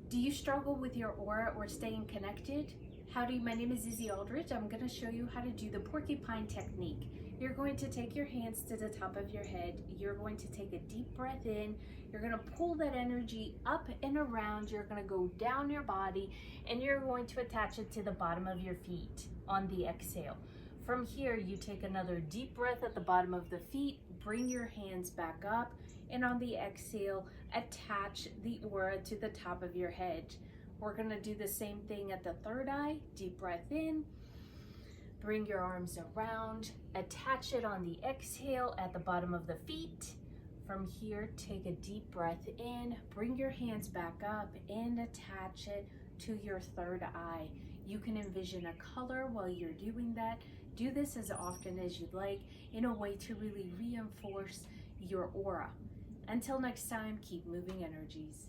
Do you struggle with your aura or staying connected? Howdy, my name is Izzy Aldridge. I'm going to show you how to do the porcupine technique. You're going to take your hands to the top of your head. You're going to take a deep breath in. You're going to pull that energy up and around. You're going to go down your body and you're going to attach it to the bottom of your feet on the exhale. From here, you take another deep breath at the bottom of the feet, bring your hands back up, and on the exhale, attach the aura to the top of your head. We're gonna do the same thing at the third eye. Deep breath in, bring your arms around, attach it on the exhale at the bottom of the feet. From here, take a deep breath in, bring your hands back up and attach it to your third eye. You can envision a color while you're doing that. Do this as often as you'd like in a way to really reinforce your aura. Until next time, keep moving energies.